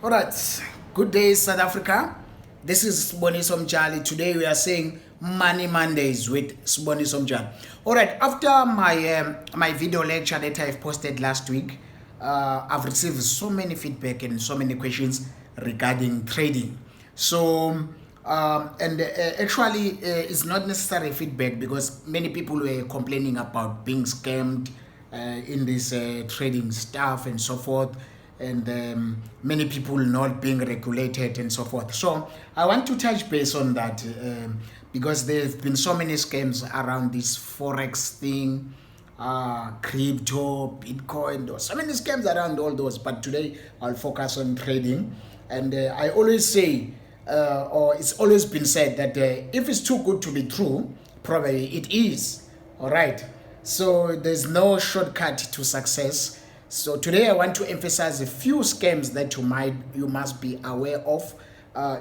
All right, good day, South Africa. This is Siboniso Mtshali. Today we are saying Money Mondays with Siboniso Mtshali. All right, after my video lecture that I've posted last week, I've received so many feedback and so many questions regarding trading. So, actually, it's not necessary feedback because many people were complaining about being scammed in this trading stuff and so forth, and many people not being regulated and so forth. So I want to touch base on that because there have been so many scams around this Forex thing, crypto, Bitcoin. There are so many scams around all those, but today I'll focus on trading. And I always say, or it's always been said that if it's too good to be true, probably it is. All right, so there's no shortcut to success. So today I want to emphasize a few scams that you must be aware of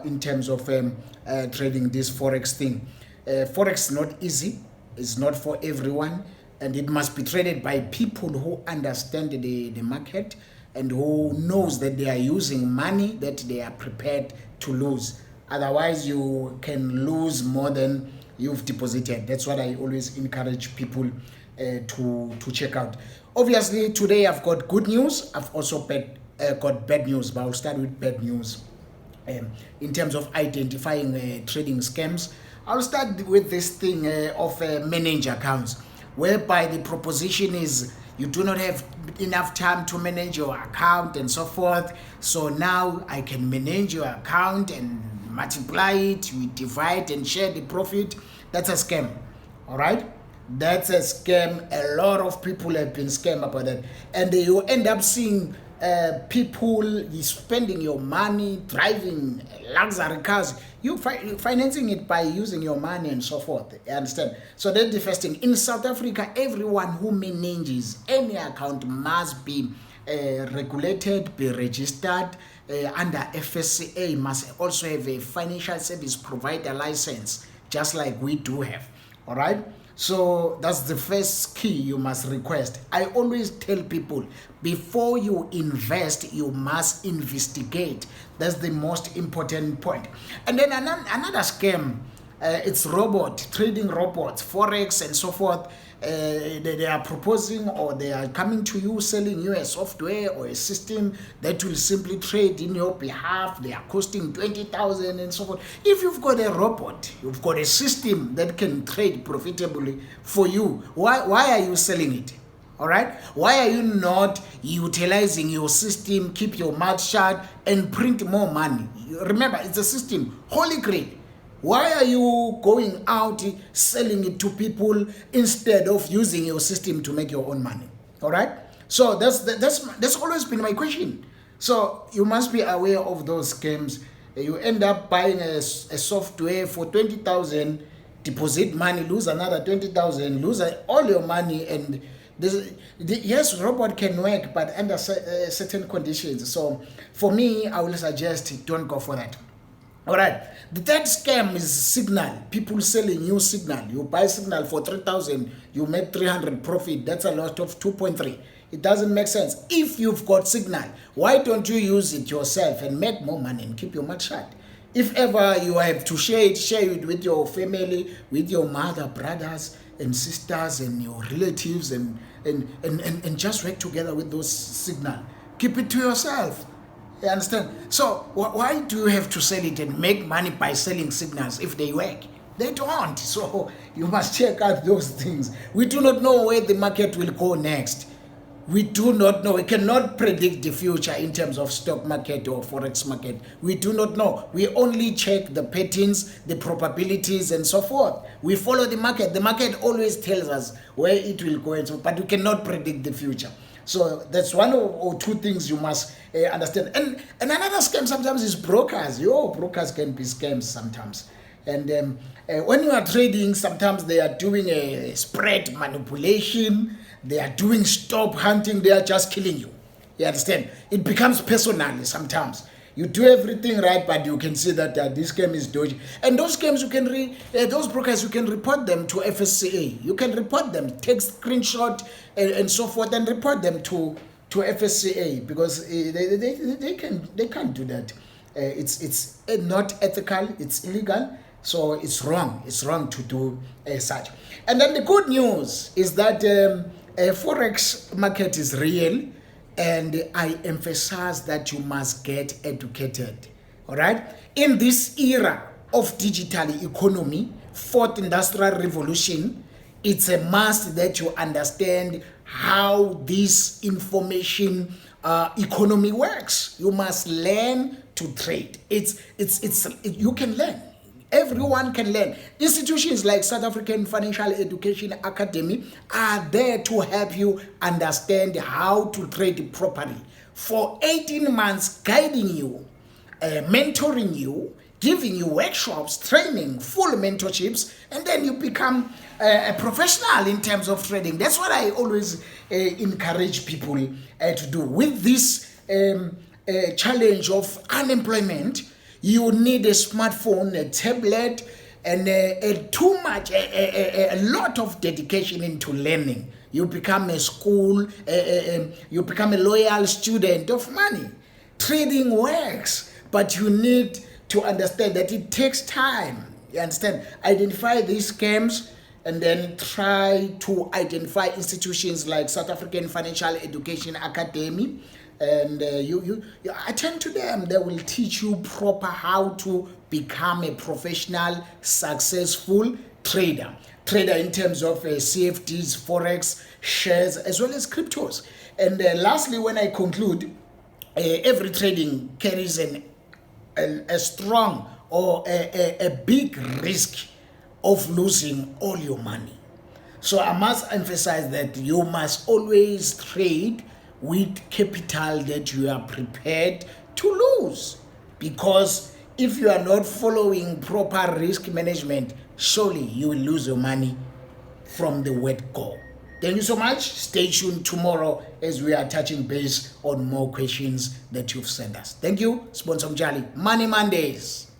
in terms of trading this Forex thing. Forex is not easy, it's not for everyone, and it must be traded by people who understand the market and who knows that they are using money that they are prepared to lose. Otherwise, you can lose more than you've deposited. That's what I always encourage people to check out. Obviously, today I've got good news. I've also got bad news, but I'll start with bad news. In terms of identifying trading scams, I'll start with this thing of manage accounts, whereby the proposition is you do not have enough time to manage your account and so forth. So now I can manage your account and multiply it, we divide and share the profit. That's a scam. All right, that's a scam. A lot of people have been scammed about that, and you end up seeing people spending your money, driving luxury cars, you financing it by using your money and so forth. You understand? So that's the first thing. In South Africa, everyone who manages any account must be regulated, be registered under FSCA, must also have a financial service provider license, just like we do have. All right, so that's the first key you must request. I always tell people, before you invest, you must investigate. That's the most important point. And then another scam, it's trading robots, Forex and so forth. They are proposing, or they are coming to you selling you a software or a system that will simply trade in your behalf. They are costing 20,000 and so forth. If you've got a robot, you've got a system that can trade profitably for you, why are you selling it? All right, why are you not utilizing your system, keep your mouth shut and print more money? Remember, it's a system, holy grail. Why are you going out selling it to people instead of using your system to make your own money? All right, so that's always been my question. So you must be aware of those scams. You end up buying a software for 20,000, deposit money, lose another 20,000, lose all your money. And yes, robot can work, but under certain conditions. So for me, I will suggest don't go for that. All right, the third scam is Signal. People selling you Signal. You buy Signal for 3,000, you make 300 profit. That's a lot of 2.3. It doesn't make sense. If you've got Signal, why don't you use it yourself and make more money and keep your mouth shut? If ever you have to share it with your family, with your mother, brothers and sisters and your relatives, and just work together with those Signal. Keep it to yourself. You understand? So why do you have to sell it and make money by selling signals if they work? They don't. So you must check out those things. We do not know where the market will go next. We do not know. We cannot predict the future in terms of stock market or Forex market. We do not know. We only check the patterns, the probabilities and so forth. We follow the market. The market always tells us where it will go, and so, but we cannot predict the future. So that's one or two things you must understand. And another scam sometimes is brokers. Brokers can be scams sometimes. And when you are trading, sometimes they are doing a spread manipulation. They are doing stop hunting. They are just killing you. You understand? It becomes personal sometimes. You do everything right, but you can see that this scam is dodgy. And those scams, those brokers, you can report them to FSCA. You can report them, take screenshot and so forth, and report them to to FSCA, because they can't do that. It's not ethical, it's illegal, so it's wrong. It's wrong to do such. And then the good news is that Forex market is real, and I emphasize that you must get educated. All right, in this era of digital economy, fourth industrial revolution, it's a must that you understand how this information economy works. You must learn to trade. You can learn. Everyone can learn. Institutions like South African Financial Education Academy are there to help you understand how to trade properly. For 18 months, guiding you, mentoring you, giving you workshops, training, full mentorships, and then you become a professional in terms of trading. That's what I always encourage people to do. With this challenge of unemployment, you need a smartphone, a tablet, and a lot of dedication into learning. You become a school, you become a loyal student of money. Trading works, but you need to understand that it takes time. You understand? Identify these scams, and then try to identify institutions like South African Financial Education Academy, and you attend to them. They will teach you proper how to become a professional, successful trader in terms of CFDs, Forex, shares, as well as cryptos. And lastly, when I conclude, every trading carries a strong or a big risk of losing all your money. So I must emphasize that you must always trade with capital that you are prepared to lose, because if you are not following proper risk management, surely you will lose your money from the word go. Thank you so much. Stay tuned tomorrow as we are touching base on more questions that you've sent us. Thank you. Sponsor Mtshali. Money Mondays.